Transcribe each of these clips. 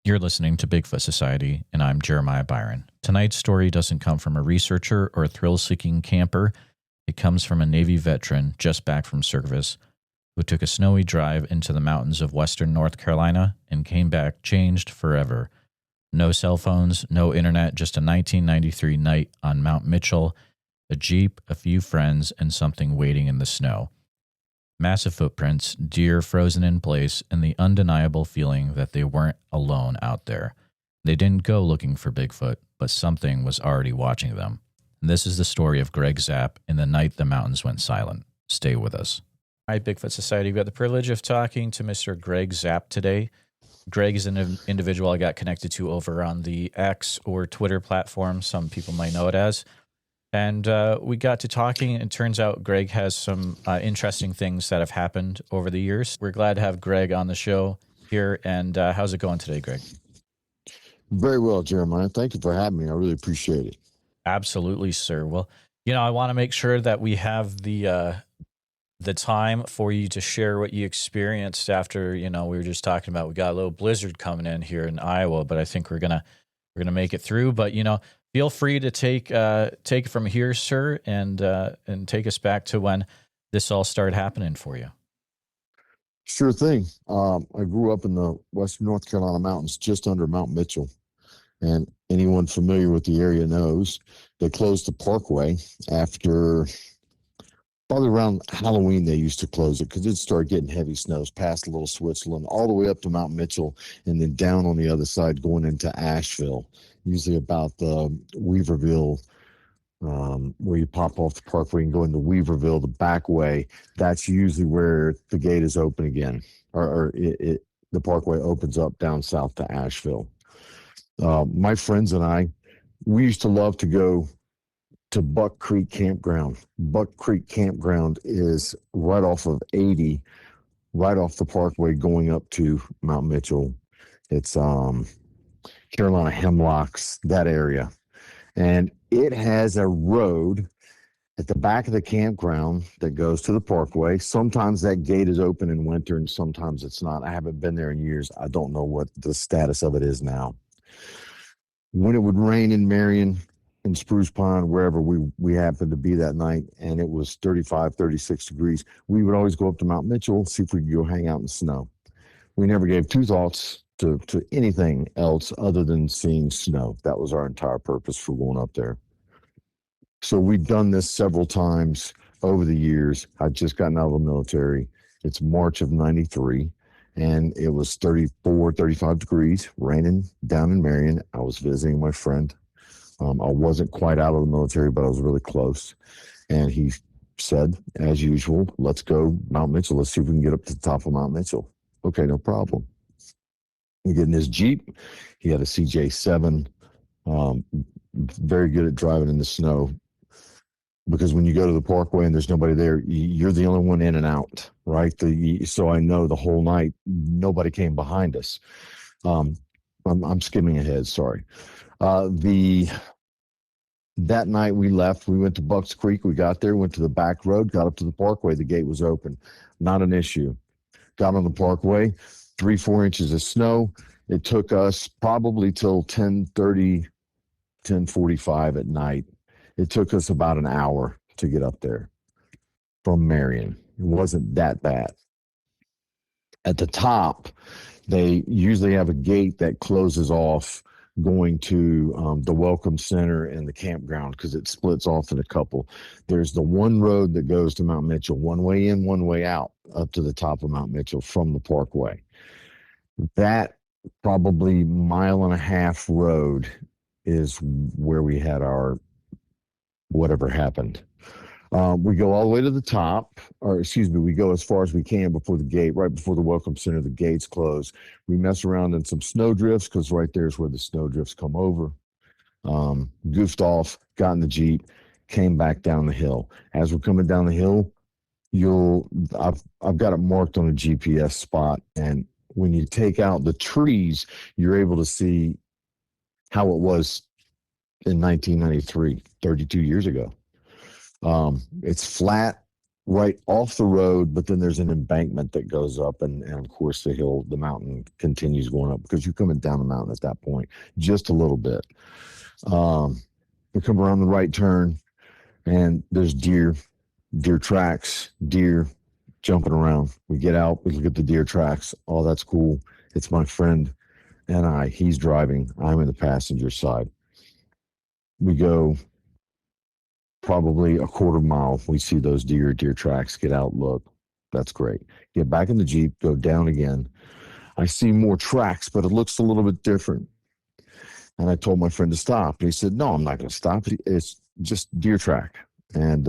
You're listening to Bigfoot Society, and I'm Jeremiah Byron. Tonight's story doesn't come from a researcher or a thrill-seeking camper. It comes from a Navy veteran just back from service who took a snowy drive into the mountains of western North Carolina and came back changed forever. No cell phones, no internet, just a 1993 night on Mount Mitchell, a Jeep, a few friends, and something waiting in the snow. Massive footprints, deer frozen in place, and the undeniable feeling that they weren't alone out there. They didn't go looking for Bigfoot, but something was already watching them. And this is the story of Greg Zapp in the night the mountains went silent. Stay with us. All right, Bigfoot Society, we've got the privilege of talking to Mr. Greg Zapp today. Greg is an individual I got connected to over on the X or Twitter platform, some people might know it as. And we got to talking, and it turns out Greg has some interesting things that have happened over the years. We're glad to have Greg on the show here. And how's it going today, Greg? Very well, Jeremiah. Thank you for having me. I really appreciate it. Absolutely, sir. Well, I want to make sure that we have the time for you to share what you experienced after, we were just talking about, we got a little blizzard coming in here in Iowa, but I think we're gonna make it through. But, feel free to take it from here, sir, and take us back to when this all started happening for you. Sure thing. I grew up in the western North Carolina mountains, just under Mount Mitchell. And anyone familiar with the area knows they closed the parkway after probably around Halloween. They used to close it because it started getting heavy snows past Little Switzerland, all the way up to Mount Mitchell, and then down on the other side going into Asheville. Usually about the Weaverville, where you pop off the parkway and go into Weaverville, the back way. That's usually where the gate is open again, or the parkway opens up down south to Asheville. My friends and I, we used to love to go to Buck Creek Campground. Buck Creek Campground is right off of 80, right off the parkway going up to Mount Mitchell. It's Carolina Hemlocks, that area. And it has a road at the back of the campground that goes to the parkway. Sometimes that gate is open in winter and sometimes it's not. I haven't been there in years. I don't know what the status of it is now. When it would rain in Marion, in Spruce Pond, wherever we happened to be that night, and it was 35, 36 degrees, we would always go up to Mount Mitchell, see if we could go hang out in the snow. We never gave two thoughts to anything else other than seeing snow. That was our entire purpose for going up there. So we've done this several times over the years. I'd just gotten out of the military. It's March of 93, and it was 34, 35 degrees, raining down in Marion. I was visiting my friend. I wasn't quite out of the military, but I was really close. And he said, as usual, let's go Mount Mitchell. Let's see if we can get up to the top of Mount Mitchell. Okay, no problem. We get in his Jeep. He had a CJ7, very good at driving in the snow. Because when you go to the parkway and there's nobody there, you're the only one in and out, right? So I know the whole night, nobody came behind us. I'm skimming ahead, sorry. That night we left, we went to Bucks Creek. We got there, went to the back road, got up to the parkway. The gate was open. Not an issue. Got on the parkway, 3-4 inches of snow. It took us probably till 10:30, 10:45 at night. It took us about an hour to get up there from Marion. It wasn't that bad. At the top, they usually have a gate that closes off going to the Welcome Center and the campground because it splits off in a couple. There's the one road that goes to Mount Mitchell, one way in, one way out, up to the top of Mount Mitchell from the parkway. That probably 1.5 mile road is where we had our whatever happened. We go all the way to the top, we go as far as we can before the gate, right before the Welcome Center, the gates close. We mess around in some snow drifts because right there is where the snow drifts come over. Goofed off, got in the Jeep, came back down the hill. As we're coming down the hill, I've got it marked on a GPS spot, and when you take out the trees, you're able to see how it was in 1993, 32 years ago. It's flat right off the road, but then there's an embankment that goes up, and of course the mountain continues going up because you're coming down the mountain at that point just a little bit. We come around the right turn, and there's deer tracks, deer jumping around. We get out, we look at the deer tracks. Oh, that's cool. It's my friend and he's driving, I'm in the passenger side. We go probably a quarter mile. We see those deer tracks, get out, look. That's great. Get back in the Jeep, go down again. I see more tracks, but it looks a little bit different. And I told my friend to stop. And he said, no, I'm not going to stop. It's just deer track. And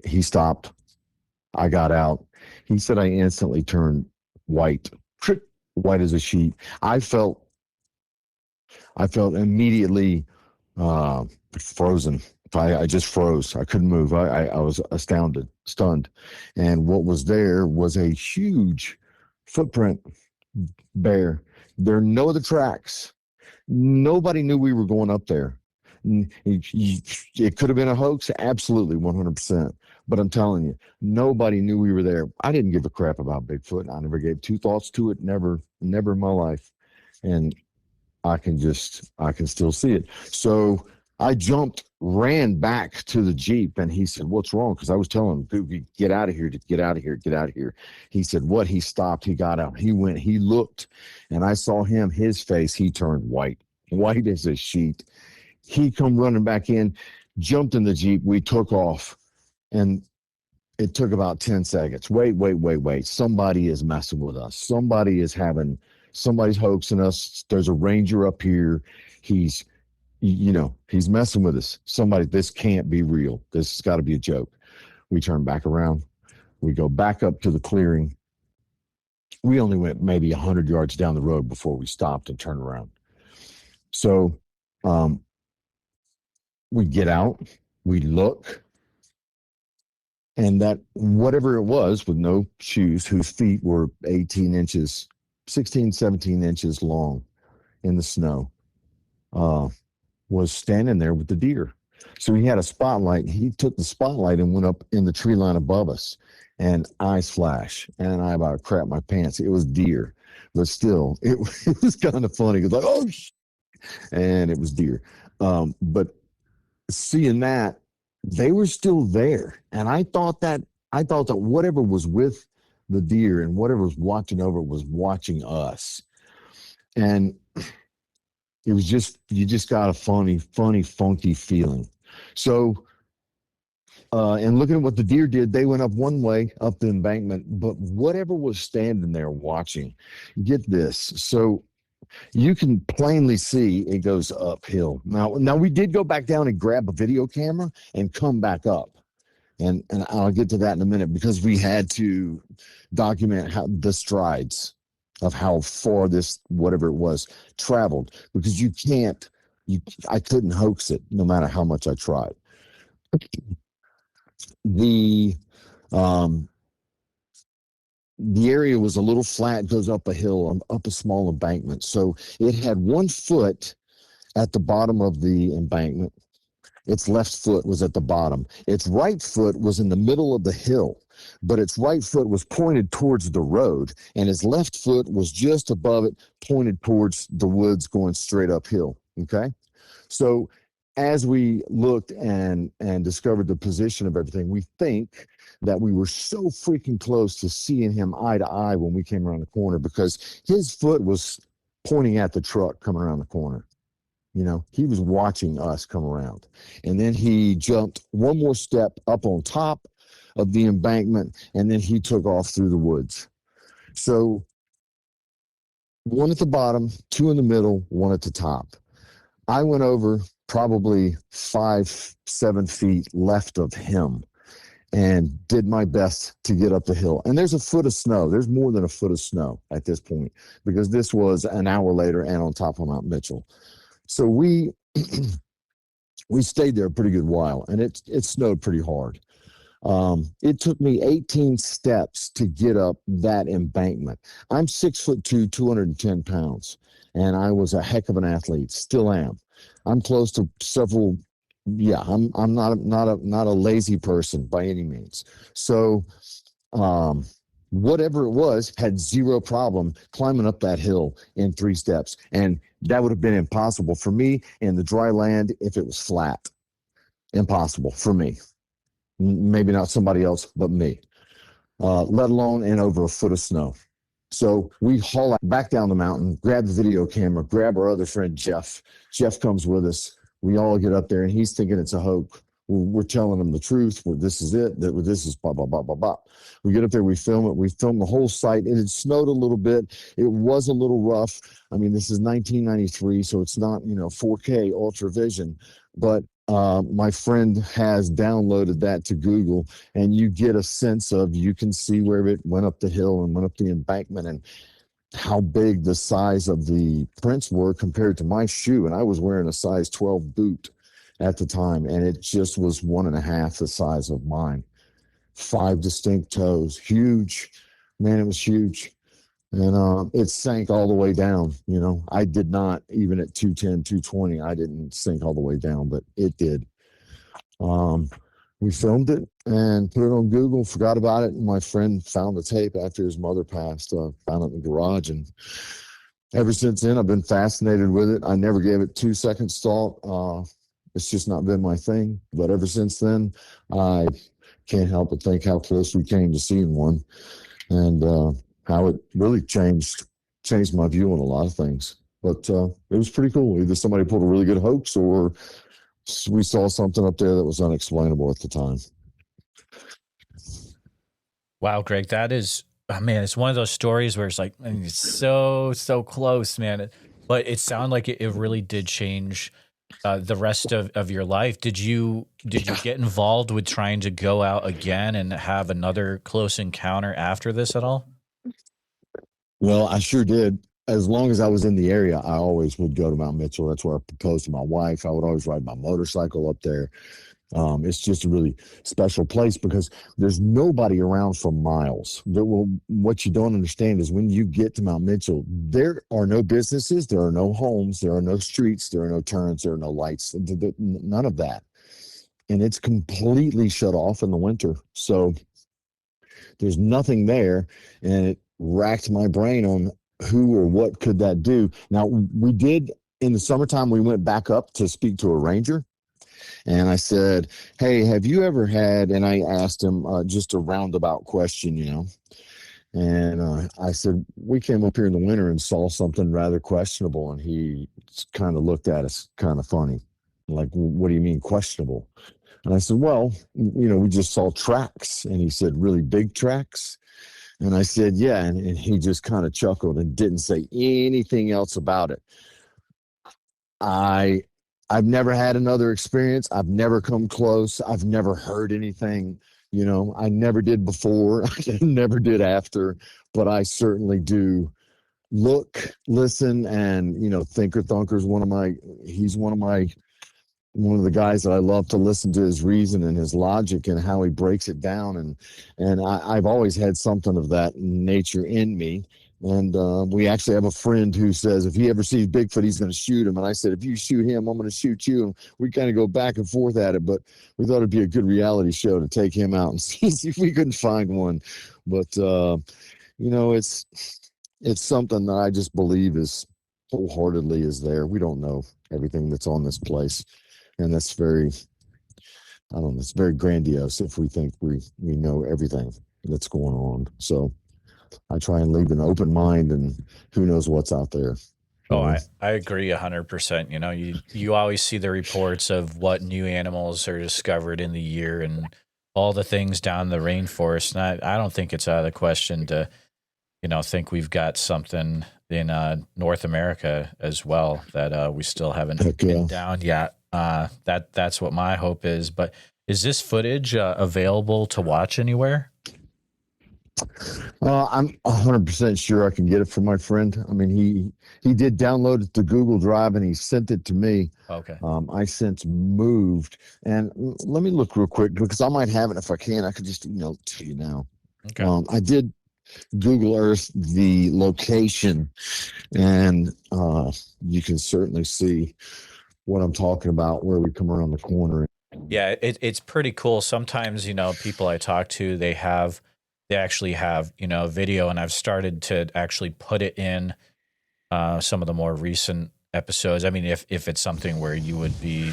he stopped. I got out. He said I instantly turned white, white as a sheet. I felt immediately frozen. I just froze. I couldn't move. I was astounded, stunned. And what was there was a huge footprint bear. There are no other tracks. Nobody knew we were going up there. It could have been a hoax, absolutely, 100%. But I'm telling you, nobody knew we were there. I didn't give a crap about Bigfoot. I never gave two thoughts to it, never in my life. And I can still see it. So I jumped, ran back to the Jeep, and he said, what's wrong? Because I was telling him, get out of here, get out of here, get out of here. He said, what? He stopped, he got out, he went, he looked, and I saw him, his face, he turned white as a sheet. He come running back in, jumped in the Jeep, we took off, and it took about 10 seconds. Wait. Somebody is messing with us. Somebody's hoaxing us. There's a ranger up here. He's messing with us. This can't be real. This has got to be a joke. We turn back around. We go back up to the clearing. We only went maybe 100 yards down the road before we stopped and turned around. So we get out, we look, and that whatever it was with no shoes, whose feet were 18 inches, 16, 17 inches long in the snow, was standing there with the deer. So he had a spotlight. He took the spotlight and went up in the tree line above us, and eyes flash. And I about crap my pants. It was deer, but still, it was kind of funny. It was like, oh, and it was deer. But seeing that, they were still there, and I thought that whatever was with the deer and whatever was watching over was watching us, and it was you just got a funny, funky feeling. So, and looking at what the deer did, they went up one way up the embankment, but whatever was standing there watching, get this. So you can plainly see it goes uphill. Now we did go back down and grab a video camera and come back up. And I'll get to that in a minute, because we had to document the strides of how far this, whatever it was, traveled, because I couldn't hoax it no matter how much I tried. The area was a little flat, goes up a hill, up a small embankment. So it had 1 foot at the bottom of the embankment. Its left foot was at the bottom. Its right foot was in the middle of the hill, but its right foot was pointed towards the road, and its left foot was just above it, pointed towards the woods going straight uphill. Okay? So as we looked and discovered the position of everything, we think that we were so freaking close to seeing him eye to eye when we came around the corner, because his foot was pointing at the truck coming around the corner. He was watching us come around. And then he jumped one more step up on top of the embankment, and then he took off through the woods. So 1 at the bottom, 2 in the middle, 1 at the top. I went over probably 5-7 feet left of him and did my best to get up the hill. And there's a foot of snow. There's more than a foot of snow at this point, because this was an hour later and on top of Mount Mitchell. So we stayed there a pretty good while, and it snowed pretty hard. It took me 18 steps to get up that embankment. I'm 6'2", 210 pounds, and I was a heck of an athlete, still am. I'm close to several yeah, I'm not a lazy person by any means. So um, whatever it was, had zero problem climbing up that hill in 3 steps, and that would have been impossible for me in the dry land if it was flat. Impossible for me. Maybe not somebody else, but me. Let alone in over a foot of snow. So we haul back down the mountain, grab the video camera, grab our other friend Jeff. Jeff comes with us. We all get up there, and he's thinking it's a hoax. We're telling him the truth. This is it. This is blah, blah, blah, blah, blah. We get up there, we film it. We film the whole site. It had snowed a little bit. It was a little rough. I mean, this is 1993, so it's not, 4K ultra vision. But my friend has downloaded that to Google, and you get a sense of, you can see where it went up the hill and went up the embankment, and how big the size of the prints were compared to my shoe. And I was wearing a size 12 boot at the time, and it just was 1.5 the size of mine. 5 distinct toes, huge. Man, it was huge. And it sank all the way down. I did not, even at 210, 220, I didn't sink all the way down, but it did. We filmed it and put it on Google, forgot about it. And my friend found the tape after his mother passed, found it in the garage. And ever since then, I've been fascinated with it. I never gave it 2 seconds thought. It's just not been my thing. But ever since then, I can't help but think how close we came to seeing one, and how it really changed my view on a lot of things. But it was pretty cool. Either somebody pulled a really good hoax, or we saw something up there that was unexplainable at the time. Wow, Greg, that is, oh man, it's one of those stories where it's like, it's so close, man. But it sounded like it really did change the rest of your life. Did you get involved with trying to go out again and have another close encounter after this at all? Well, I sure did. As long as I was in the area, I always would go to Mount Mitchell. That's where I proposed to my wife. I would always ride my motorcycle up there. It's just a really special place because there's nobody around for miles. What you don't understand is when you get to Mount Mitchell, there are no businesses, there are no homes, there are no streets, there are no turns, there are no lights, none of that. And it's completely shut off in the winter. So there's nothing there. And it racked my brain on who or what could that do. Now, we did, in the summertime, we went back up to speak to a ranger. And I said, hey, have you ever had, and I asked him just a roundabout question, and I said, we came up here in the winter and saw something rather questionable. And he kind of looked at us kind of funny, like, what do you mean questionable? And I said, well, we just saw tracks. And he said, really big tracks? And I said, yeah. And he just kind of chuckled and didn't say anything else about it. I've never had another experience. I've never come close. I've never heard anything. I never did before. I never did after. But I certainly do look, listen, and Thinker Thunker's he's one of the guys that I love to listen to his reason and his logic and how he breaks it down. And I've always had something of that nature in me. And we actually have a friend who says if he ever sees Bigfoot, he's going to shoot him. And I said, if you shoot him, I'm going to shoot you. And we kind of go back and forth at it. But we thought it'd be a good reality show to take him out and see if we couldn't find one. But, it's something that I just believe is wholeheartedly is there. We don't know everything that's on this place. And that's it's very grandiose if we think we know everything that's going on. So I try and leave an open mind, and who knows what's out there. Oh, I agree 100%. You always see the reports of what new animals are discovered in the year and all the things down the rainforest. And I don't think it's out of the question to, think we've got something in North America as well that we still haven't been down yet. That's what my hope is. But is this footage available to watch anywhere? I'm 100% sure I can get it from my friend. I mean, he did download it to Google Drive and he sent it to me. Okay. I since moved, and let me look real quick because I might have it. If I can, I could just email it to you now. Okay. I did Google Earth the location, and you can certainly see what I'm talking about, where we come around the corner. Yeah, it's pretty cool. Sometimes, people I talk to, they actually have, video, and I've started to actually put it in some of the more recent episodes. I mean, if it's something where you would be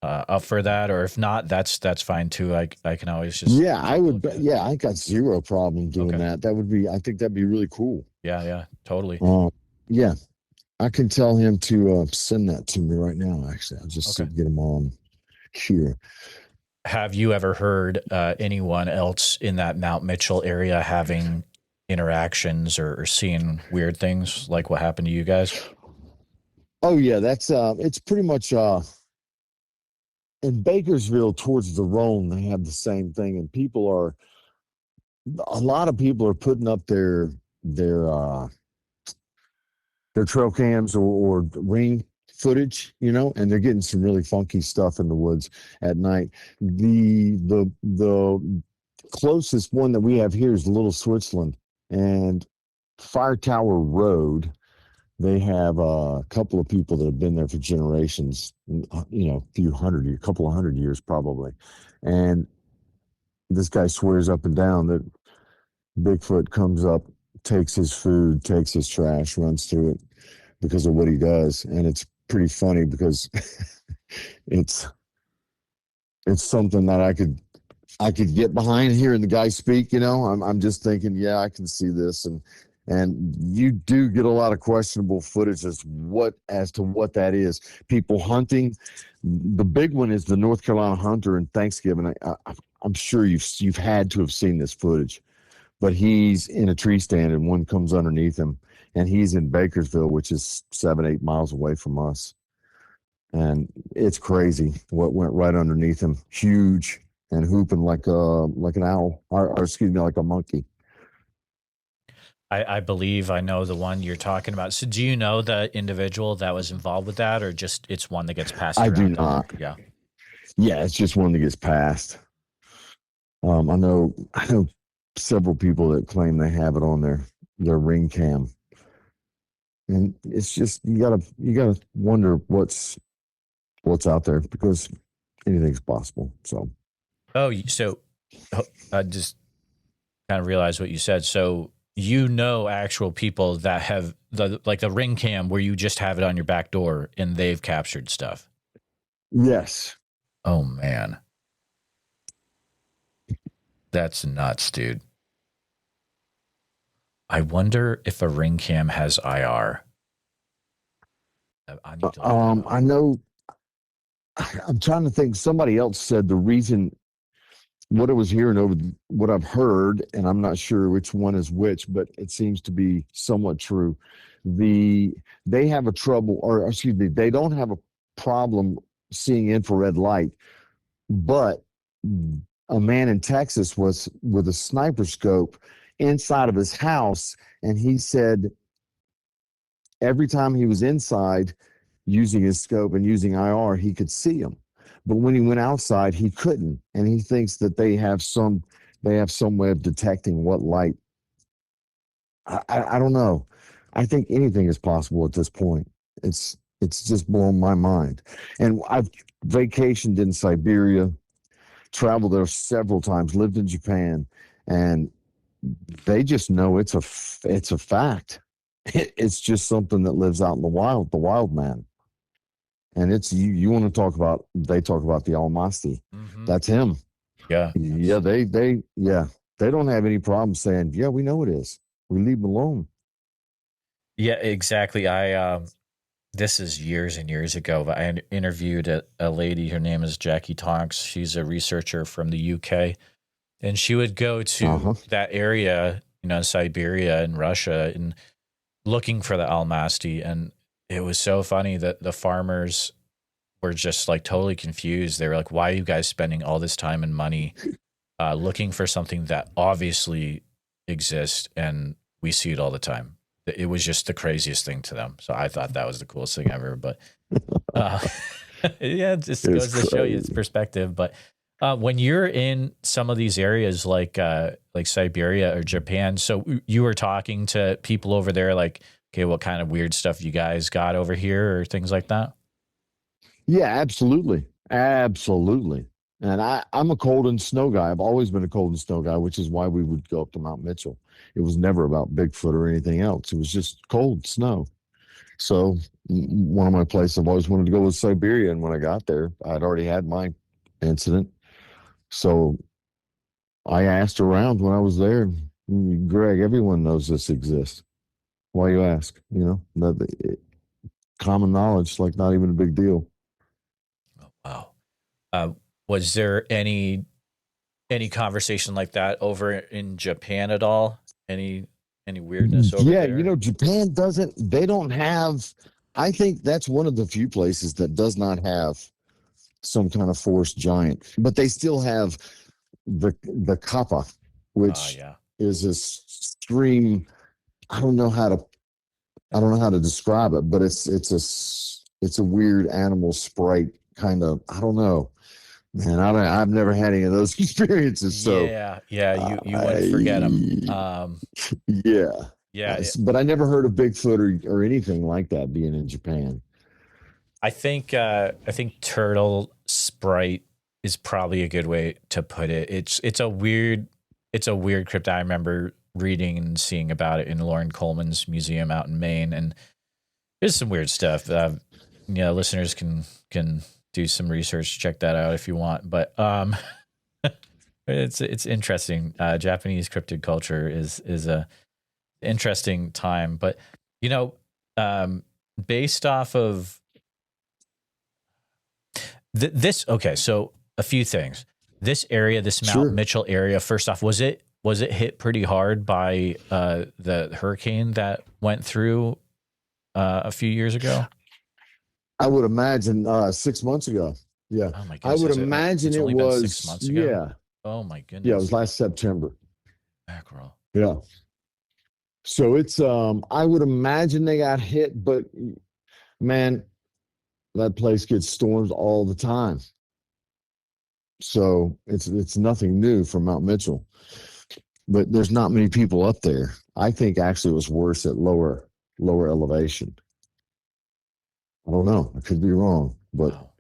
up for that, or if not, that's fine too. I can always just I would. Yeah, I got zero problem doing that. That would be. I think that'd be really cool. Yeah, totally. Yeah, I can tell him to send that to me right now. Actually, I'll just get him on here. Have you ever heard anyone else in that Mount Mitchell area having interactions or seeing weird things like what happened to you guys? Oh yeah, that's it's pretty much in Bakersville towards the Rhone. They have the same thing, and a lot of people are putting up their trail cams or ring footage, and they're getting some really funky stuff in the woods at night. The closest one that we have here is Little Switzerland and Fire Tower Road. They have a couple of people that have been there for generations, a couple of hundred years probably. And this guy swears up and down that Bigfoot comes up, takes his food, takes his trash, runs through it because of what he does. And it's pretty funny because it's something that I could get behind hearing the guy speak. I'm just thinking, yeah, I can see this. And you do get a lot of questionable footage as to what that is. People hunting. The big one is the North Carolina hunter in Thanksgiving. I'm sure you've had to have seen this footage, but he's in a tree stand and one comes underneath him, and he's in Bakersville, which is 7-8 miles away from us. And it's crazy what went right underneath him, huge and hooping like an owl, or excuse me, like a monkey. I believe I know the one you're talking about. So do you know the individual that was involved with that, or just it's one that gets passed around? I do not. Yeah. Yeah, it's just one that gets passed. I know several people that claim they have it on their ring cam. And it's just you gotta wonder what's out there, because anything's possible. So I just kind of realized what you said. So actual people that have the ring cam where you just have it on your back door and they've captured stuff. Yes. Oh man. That's nuts, dude. I wonder if a ring cam has IR. I know. I'm trying to think. Somebody else said the reason, what I was hearing over what I've heard, and I'm not sure which one is which, but it seems to be somewhat true. They have a trouble, or excuse me, they don't have a problem seeing infrared light, but a man in Texas was with a sniper scope inside of his house, and he said every time he was inside using his scope and using IR, he could see him. But when he went outside, he couldn't. And he thinks that they have some way of detecting what light. I don't know. I think anything is possible at this point. It's just blown my mind. And I've vacationed in Siberia, traveled there several times, lived in Japan, and they just know it's a fact. It's just something that lives out in the wild man. And it's you want to talk about, they talk about the Almighty. Mm-hmm. That's him. Yeah. Yeah, they don't have any problem saying, yeah, we know it is. We leave them alone. Yeah, exactly. This is years and years ago, but I interviewed a lady, her name is Jackie Tonks. She's a researcher from the UK, and she would go to that area, Siberia and Russia, and looking for the Almasty. And it was so funny that the farmers were just like totally confused. They were like, why are you guys spending all this time and money looking for something that obviously exists and we see it all the time? It was just the craziest thing to them. So I thought that was the coolest thing ever. But yeah, it just goes to show you its perspective. But when you're in some of these areas like Siberia or Japan, so you were talking to people over there, like, okay, what kind of weird stuff you guys got over here or things like that? Yeah, absolutely. Absolutely. And I'm a cold and snow guy. I've always been a cold and snow guy, which is why we would go up to Mount Mitchell. It was never about Bigfoot or anything else. It was just cold snow. So one of my places I've always wanted to go was Siberia. And when I got there, I'd already had my incident. So I asked around when I was there, Greg, everyone knows this exists. Why you ask? Common knowledge, like not even a big deal. Oh, wow. Uh, was there any conversation like that over in Japan at all? Any weirdness over Yeah, there? Japan they don't have, I think that's one of the few places that does not have some kind of forest giant, but they still have the kappa, Ah, which yeah. is a stream. I don't know how to, I don't know how to describe it, but it's a weird animal sprite kind of, I don't know, man. I've never had any of those experiences. So, Yeah, yeah, you wouldn't forget them. I, yeah. Yeah, But I never heard of Bigfoot or anything like that being in Japan. I think turtle sprite is probably a good way to put it. It's a weird cryptid. I remember reading and seeing about it in Lauren Coleman's museum out in Maine, and there's some weird stuff. Listeners can do some research, check that out if you want. But it's interesting. Japanese cryptid culture is a interesting time, but you know, um, based off of this, okay, so a few things. This area, this Mount Sure. Mitchell area, first off, was it hit pretty hard by the hurricane that went through a few years ago? I would imagine 6 months ago. Yeah. Oh my I goodness, would imagine it's it only been six was, months ago? yeah. Oh my Yeah, it was goodness. last September. Mackerel. Yeah. So it's I would imagine they got hit, but man, that place gets storms all the time. So it's nothing new from Mount Mitchell. But there's not many people up there. I think actually it was worse at lower elevation. I don't know. I could be wrong, but Wow.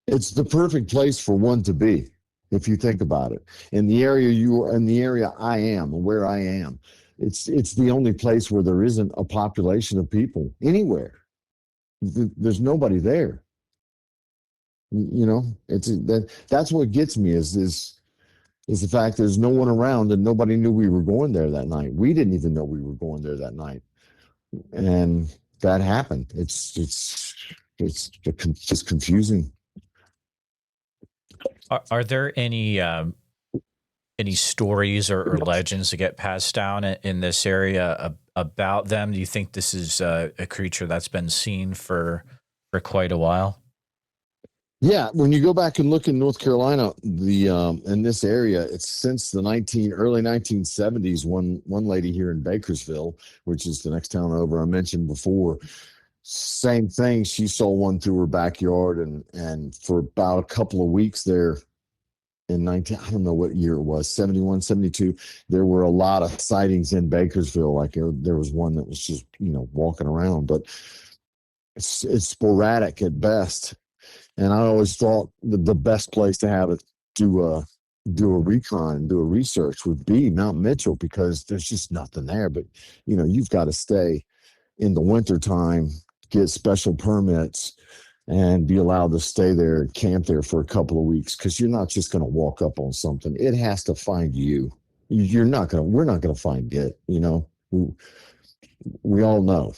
it's the perfect place for one to be, if you think about it. In the area you are, in the area I am, where I am, it's the only place where there isn't a population of people anywhere. There's nobody there. It's that's what gets me is the fact there's no one around and nobody knew we were going there that night. We didn't even know we were going there that night, and that happened. It's just confusing. Are there any stories or legends that get passed down in this area about them? Do you think this is a creature that's been seen for quite a while? Yeah, when you go back and look in North Carolina, the in this area, it's since the early 1970s. One lady here in Bakersville, which is the next town over I mentioned before, same thing. She saw one through her backyard, and for about a couple of weeks there in 19, I don't know what year it was, 71, 72. There were a lot of sightings in Bakersville. Like there was one that was just walking around, but it's sporadic at best. And I always thought the best place to have it do a recon, do a research would be Mount Mitchell because there's just nothing there. But you've got to stay in the wintertime, get special permits, and be allowed to stay there, camp there for a couple of weeks because you're not just going to walk up on something. It has to find you. We're not going to find it. We all know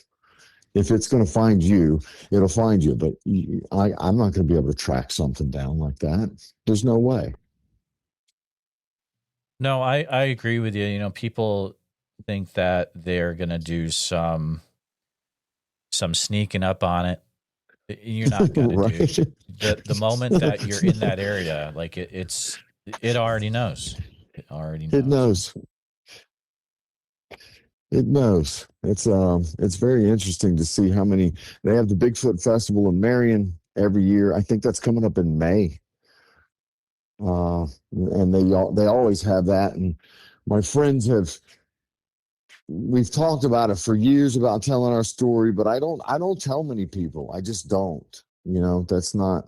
if it's going to find you, it'll find you. But I'm not going to be able to track something down like that. There's no way. No, I agree with you. People think that they're gonna do some sneaking up on it. You're not gonna, dude. Right? The moment that you're in that area, like it already knows. It already It knows. knows. It knows. It's very interesting to see how many they have the Bigfoot Festival in Marion every year. I think that's coming up in May. And they always have that. And my friends we've talked about it for years about telling our story, but I don't tell many people. I just don't. That's not.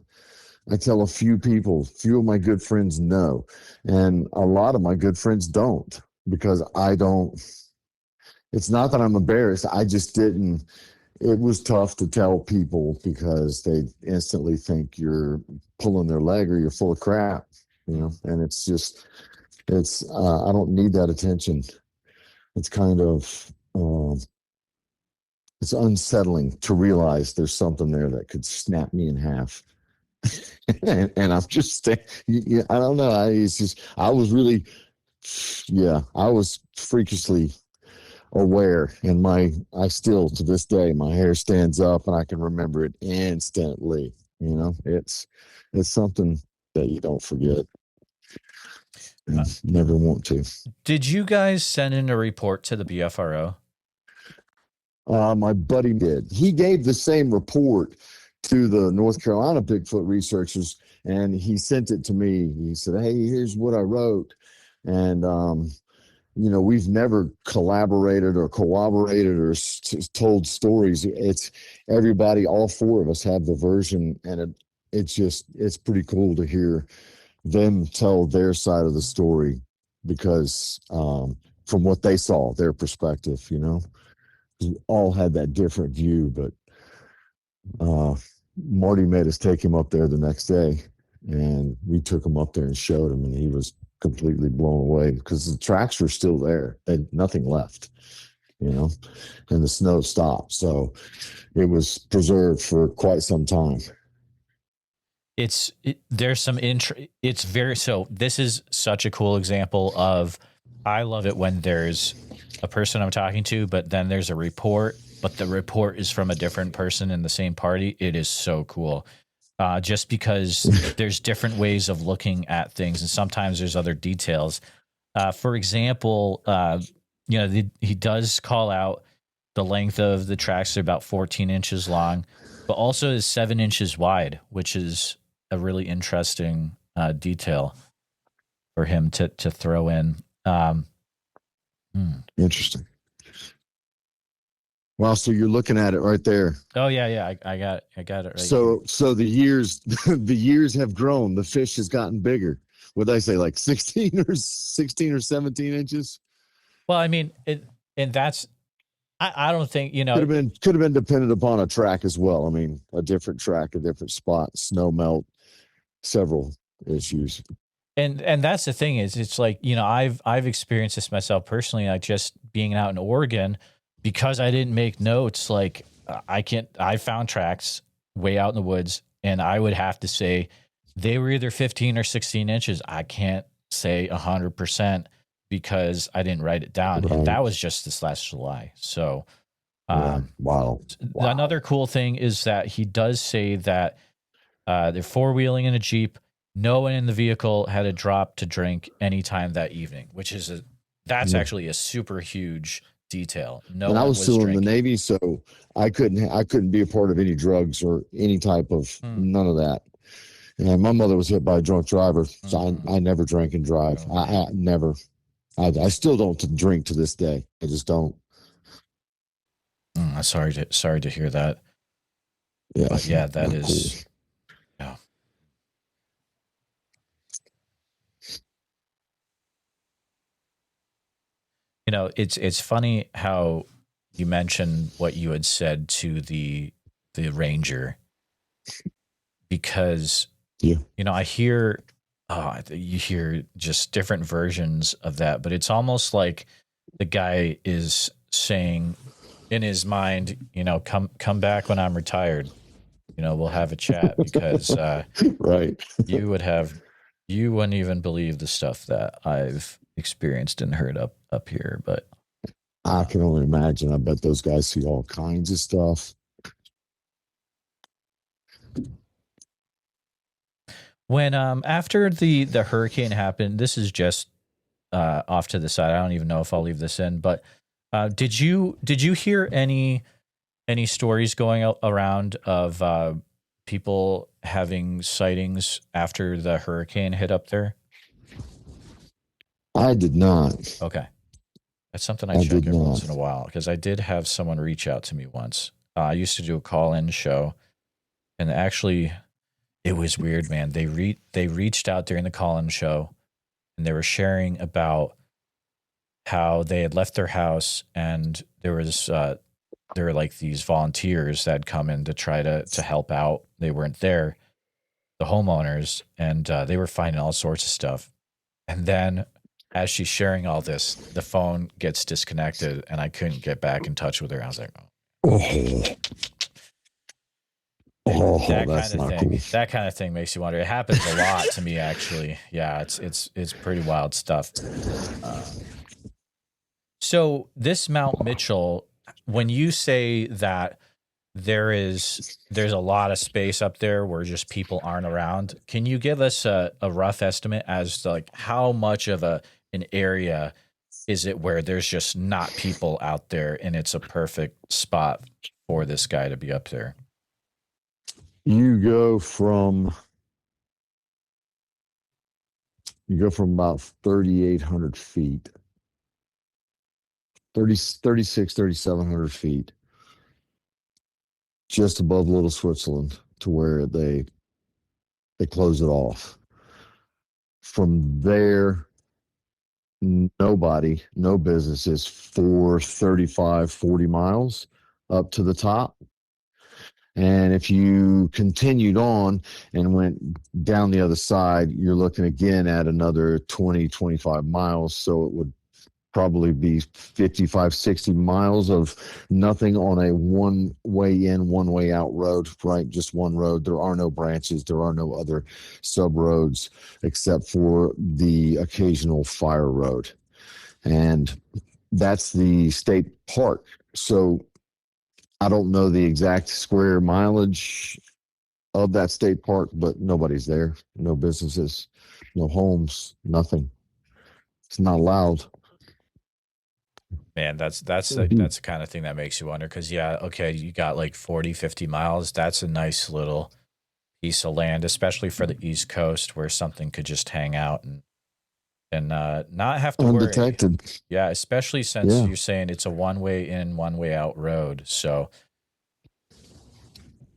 I tell a few of my good friends know, and a lot of my good friends don't, because I don't. It's not that I'm embarrassed. I just didn't. It was tough to tell people because they instantly think you're pulling their leg or you're full of crap, and it's just, I don't need that attention. It's kind of, it's unsettling to realize there's something there that could snap me in half. and I'm just, I don't know. I was really, yeah, I was freakishly aware, and I still, to this day, my hair stands up and I can remember it instantly. It's something that you don't forget and never want to. Did you guys send in a report to the BFRO? My buddy did. He gave the same report to the North Carolina Bigfoot researchers, and he sent it to me. He said, "Hey, here's what I wrote." And we've never collaborated or corroborated or told stories. It's everybody, all four of us have the version, and it's pretty cool to hear them tell their side of the story, because from what they saw, their perspective, we all had that different view. But Marty made us take him up there the next day, and we took him up there and showed him, and he was completely blown away because the tracks were still there. Nothing left, and the snow stopped. So it was preserved for quite some time. There's some so this is such a cool example of, I love it when there's a person I'm talking to, but then there's a report, but the report is from a different person in the same party. It is so cool. Just because there's different ways of looking at things, and sometimes there's other details. For example, he does call out the length of the tracks are about 14 inches long, but also is 7 inches wide, which is a really interesting detail for him to throw in. Interesting. Wow, so you're looking at it right there. Oh yeah, I got it right. So the years have grown. The fish has gotten bigger. What'd I say, like 16 or 17 inches? Well, I mean, and that's, I don't think, could have been dependent upon a track as well. I mean, a different track, a different spot, snow melt, several issues. And that's the thing is, it's like, I've experienced this myself personally, like just being out in Oregon, because I didn't make notes. Like I found tracks way out in the woods, and I would have to say they were either 15 or 16 inches. I can't say 100% because I didn't write it down. Right. And that was just this last July. So, wow. Another cool thing is that he does say that they're four-wheeling in a Jeep. No one in the vehicle had a drop to drink anytime that evening, which is that's actually a super huge detail. No, and I was still in the Navy, so I couldn't be a part of any drugs or any type of none of that. And my mother was hit by a drunk driver, so I never drank and drive. I never. I still don't drink to this day. I just don't. Sorry to hear that. Yeah, but yeah, that is. Cool. Yeah. It's funny how you mentioned what you had said to the ranger, because I hear you hear just different versions of that, but it's almost like the guy is saying in his mind, come back when I'm retired, we'll have a chat, because right, you wouldn't even believe the stuff that I've experienced and heard up here. But I can only imagine. I bet those guys see all kinds of stuff. When after the hurricane happened, this is just off to the side. I don't even know if I'll leave this in, but did you hear any stories going around of people having sightings after the hurricane hit up there? I did not. Okay. That's something I check every once in a while, because I did have someone reach out to me once. I used to do a call-in show, And actually, it was weird, man. They reached out during the call-in show, and they were sharing about how they had left their house, and there were like these volunteers that had come in to try to help out. They weren't there, the homeowners, and they were finding all sorts of stuff. And then, as she's sharing all this, the phone gets disconnected, and I couldn't get back in touch with her. I was like, Oh, that that's kind of not thing. cool. That kind of thing makes you wonder. It happens a lot to me, actually. Yeah, it's pretty wild stuff. So this Mount Mitchell, when you say that there's a lot of space up there where just people aren't around, can you give us a rough estimate as to like how much of an area is it where there's just not people out there and it's a perfect spot for this guy to be up there? You go from about 3,800 feet, 3,700 feet, just above Little Switzerland, to where they close it off. From there, nobody, no businesses for 35, 40 miles up to the top. And if you continued on and went down the other side, you're looking again at another 20, 25 miles. So it would probably be 55, 60 miles of nothing on a one way in, one way out road, right? Just one road. There are no branches. There are no other sub roads except for the occasional fire road. And that's the state park. So I don't know the exact square mileage of that state park, but nobody's there. No businesses, no homes, nothing. It's not allowed. Man, that's the kind of thing that makes you wonder. Because yeah, okay, you got like 40, 50 miles. That's a nice little piece of land, especially for the East Coast, where something could just hang out and not have to Undetected. worry. Yeah, especially since you're saying it's a one way in, one way out road. So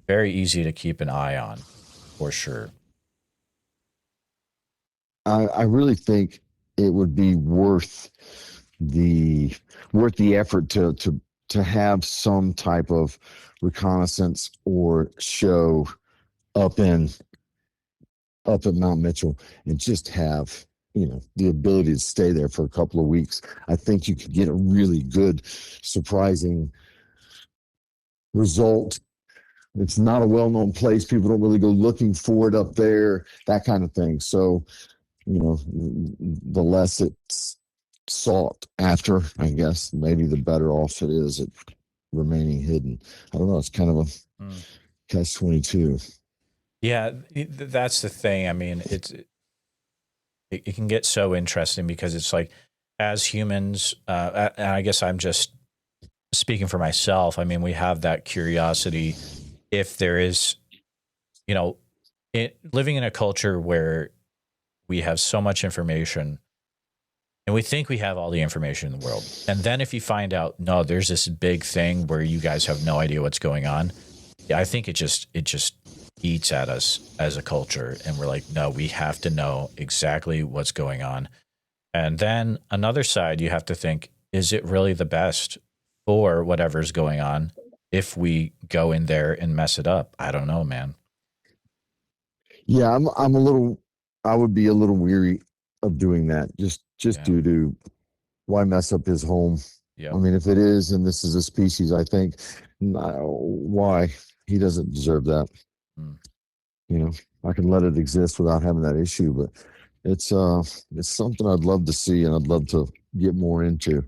very easy to keep an eye on, for sure. I really think it would be worth the effort to have some type of reconnaissance or show up at Mount Mitchell, and just have the ability to stay there for a couple of weeks. I think you could get a really good, surprising result. It's not a well-known place. People don't really go looking for it up there, that kind of thing. So, the less it's sought after, I guess, maybe the better off it is at remaining hidden. I don't know. It's kind of a catch-22. Yeah, that's the thing. I mean, it can get so interesting because it's like, as humans, and I guess I'm just speaking for myself. I mean, we have that curiosity. If there is, living in a culture where we have so much information and we think we have all the information in the world. And then if you find out, no, there's this big thing where you guys have no idea what's going on. Yeah, I think it just eats at us as a culture. And we're like, no, we have to know exactly what's going on. And then another side, you have to think, is it really the best for whatever's going on if we go in there and mess it up? I don't know, man. Yeah, I would be a little weary of doing that. Just due to why mess up his home. Yeah. I mean, if it is, and this is a species, I think, why? He doesn't deserve that. I can let it exist without having that issue, but it's something I'd love to see and I'd love to get more into.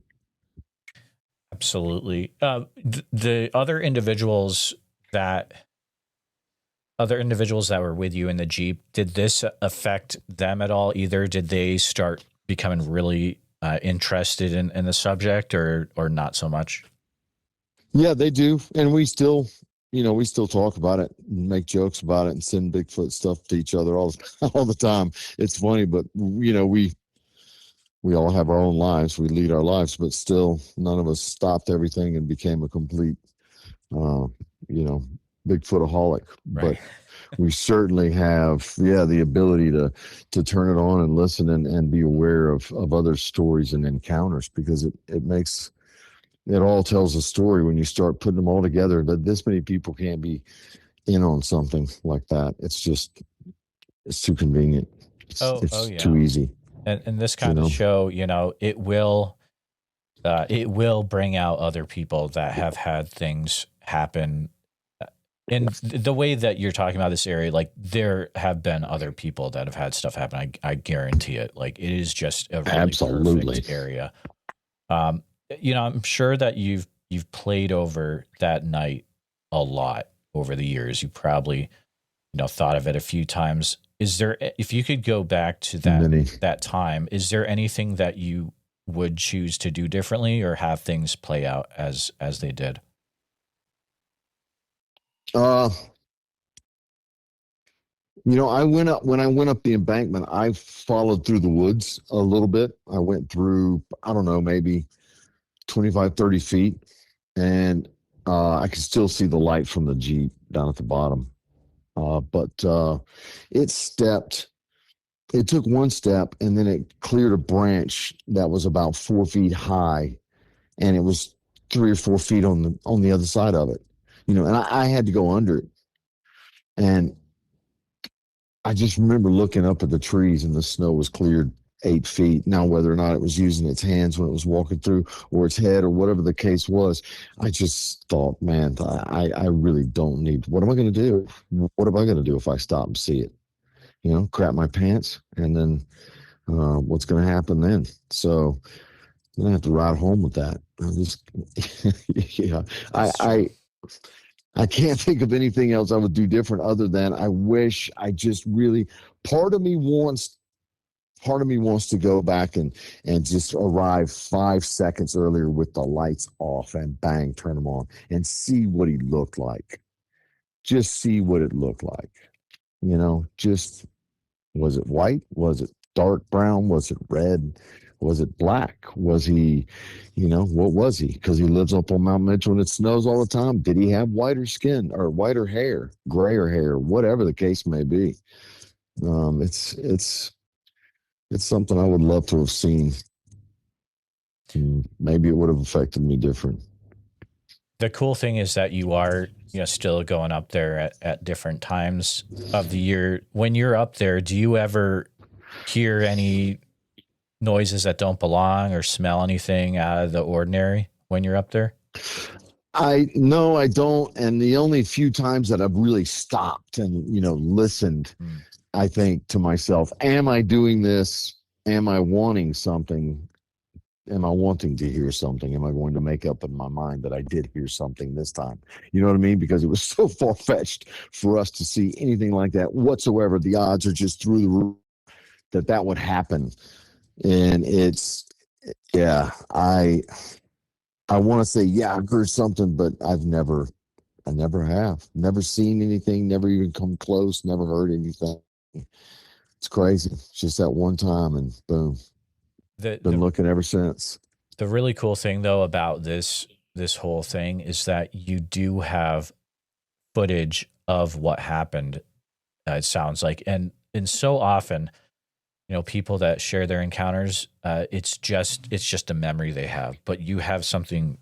Absolutely. The other individuals that were with you in the Jeep, did this affect them at all either? Did they start becoming really interested in the subject or not so much? Yeah, they do. And we still talk about it and make jokes about it and send Bigfoot stuff to each other all the time. It's funny, but we all have our own lives. We lead our lives, but still none of us stopped everything and became a complete, Bigfootaholic, Right. but we certainly have, the ability to turn it on and listen and be aware of other stories and encounters, because it all tells a story when you start putting them all together. That this many people can't be in on something like that. It's too convenient. Oh It's too yeah. easy. And this kind of show, it will bring out other people that have had things happen in the way that you're talking about this area. Like, there have been other people that have had stuff happen. I guarantee it. Like, it is just a really Absolutely perfect area. I'm sure that you've played over that night a lot over the years. You probably, thought of it a few times. Is there, if you could go back to that time, is there anything that you would choose to do differently, or have things play out as they did? When I went up the embankment, I followed through the woods a little bit. I went through, I don't know, maybe 25, 30 feet, and I could still see the light from the Jeep down at the bottom. But it took one step, and then it cleared a branch that was about 4 feet high, and it was 3 or 4 feet on the other side of it. And I had to go under it. And I just remember looking up at the trees, and the snow was cleared 8 feet. Now, whether or not it was using its hands when it was walking through, or its head, or whatever the case was, I just thought, man, I really don't need. What am I going to do? What am I going to do if I stop and see it? Crap my pants, and then what's going to happen then? So I'm going to have to ride home with that. I can't think of anything else I would do different, other than I wish I just really, part of me wants to go back and just arrive 5 seconds earlier with the lights off, and bang, turn them on, and see what he looked like. Just see what it looked like. Just, was it white? Was it dark brown? Was it red? Was it black? Was he, what was he? Because he lives up on Mount Mitchell and it snows all the time. Did he have whiter skin, or whiter hair, grayer hair, whatever the case may be? It's something I would love to have seen. Maybe it would have affected me different. The cool thing is that you are, still going up there at different times of the year. When you're up there, do you ever hear any noises that don't belong, or smell anything out of the ordinary when you're up there? No, I don't. And the only few times that I've really stopped and, listened, I think to myself, am I doing this? Am I wanting something? Am I wanting to hear something? Am I going to make up in my mind that I did hear something this time? You know what I mean? Because it was so far-fetched for us to see anything like that whatsoever. The odds are just through the roof that would happen. And I want to say, I've heard something, but I never have seen anything, never even come close, never heard anything. It's crazy. It's just that one time, and boom. Been looking ever since. The really cool thing, though, about this whole thing is that you do have footage of what happened. It sounds like, and so often, people that share their encounters, it's just a memory they have, but you have something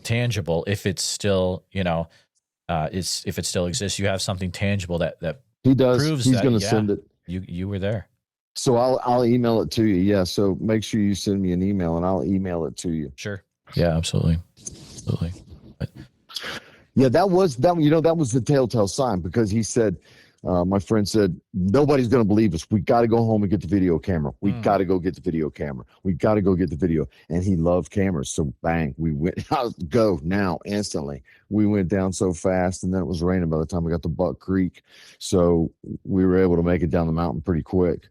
tangible. If it's still, if it still exists, you have something tangible that he does. Proves He's that, going to send it. You were there. So I'll email it to you. Yeah. So make sure you send me an email, and I'll email it to you. Sure. Yeah, absolutely. But, yeah, that was the telltale sign, because he said, my friend said, nobody's going to believe us. We got to go home and get the video camera. We got to go get the video camera. We got to go get the video. And he loved cameras. So bang, we went, go now, instantly. We went down so fast, and then it was raining by the time we got to Buck Creek. So we were able to make it down the mountain pretty quick.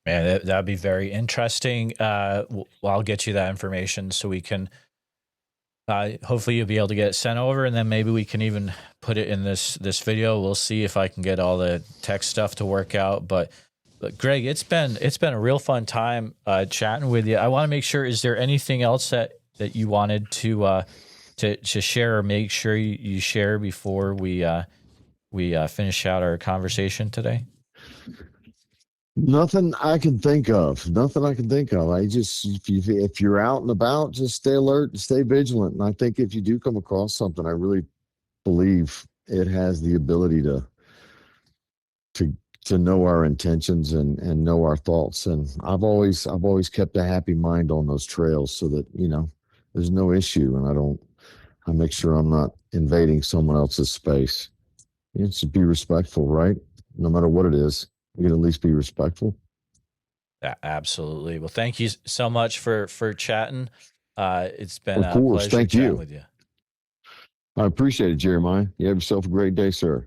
Man, that'd be very interesting. I'll get you that information so we can, hopefully you'll be able to get it sent over, and then maybe we can even put it in this video. We'll see if I can get all the tech stuff to work out. But Greg, it's been a real fun time chatting with you. I want to make sure, is there anything else that you wanted to to share, or make sure you share before we finish out our conversation today? Nothing I can think of. Nothing I can think of. I just, if you're out and about, just stay alert and stay vigilant. And I think if you do come across something, I really believe it has the ability to know our intentions and know our thoughts. And I've always kept a happy mind on those trails, so that there's no issue, and I make sure I'm not invading someone else's space. You should be respectful, right? No matter what it is, you can at least be respectful. Yeah, absolutely. Well, thank you so much for chatting. It's been Of course. a pleasure Thank chatting you. with you. I appreciate it, Jeremiah. You have yourself a great day, sir.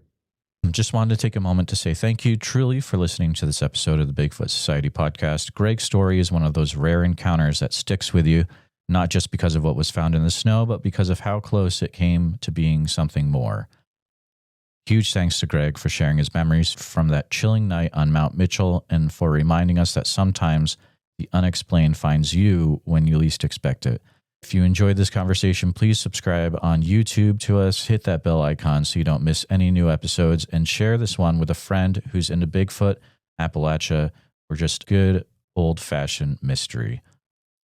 Just wanted to take a moment to say thank you truly for listening to this episode of the Bigfoot Society podcast. Greg's story is one of those rare encounters that sticks with you, not just because of what was found in the snow, but because of how close it came to being something more. Huge thanks to Greg for sharing his memories from that chilling night on Mount Mitchell, and for reminding us that sometimes the unexplained finds you when you least expect it. If you enjoyed this conversation, please subscribe on YouTube to us, hit that bell icon so you don't miss any new episodes, and share this one with a friend who's into Bigfoot, Appalachia, or just good old-fashioned mystery.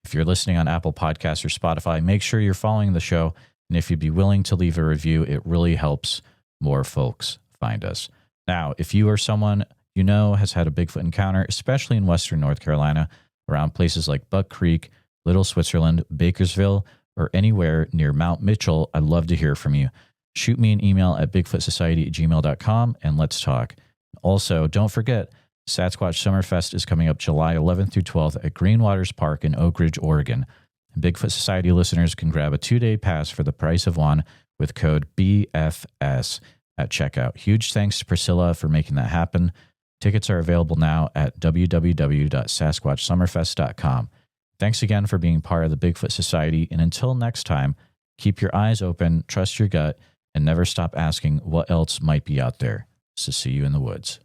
If you're listening on Apple Podcasts or Spotify, make sure you're following the show, and if you'd be willing to leave a review, it really helps more folks find us. Now, if you or someone you know has had a Bigfoot encounter, especially in Western North Carolina, around places like Buck Creek, Little Switzerland, Bakersville, or anywhere near Mount Mitchell, I'd love to hear from you. Shoot me an email at bigfootsociety@gmail.com and let's talk. Also, don't forget, Sasquatch Summerfest is coming up July 11th through 12th at Green Waters Park in Oak Ridge, Oregon. Bigfoot Society listeners can grab a 2-day pass for the price of one with code BFS at checkout. Huge thanks to Priscilla for making that happen. Tickets are available now at www.sasquatchsummerfest.com. Thanks again for being part of the Bigfoot Society, and until next time, keep your eyes open, trust your gut, and never stop asking what else might be out there. So see you in the woods.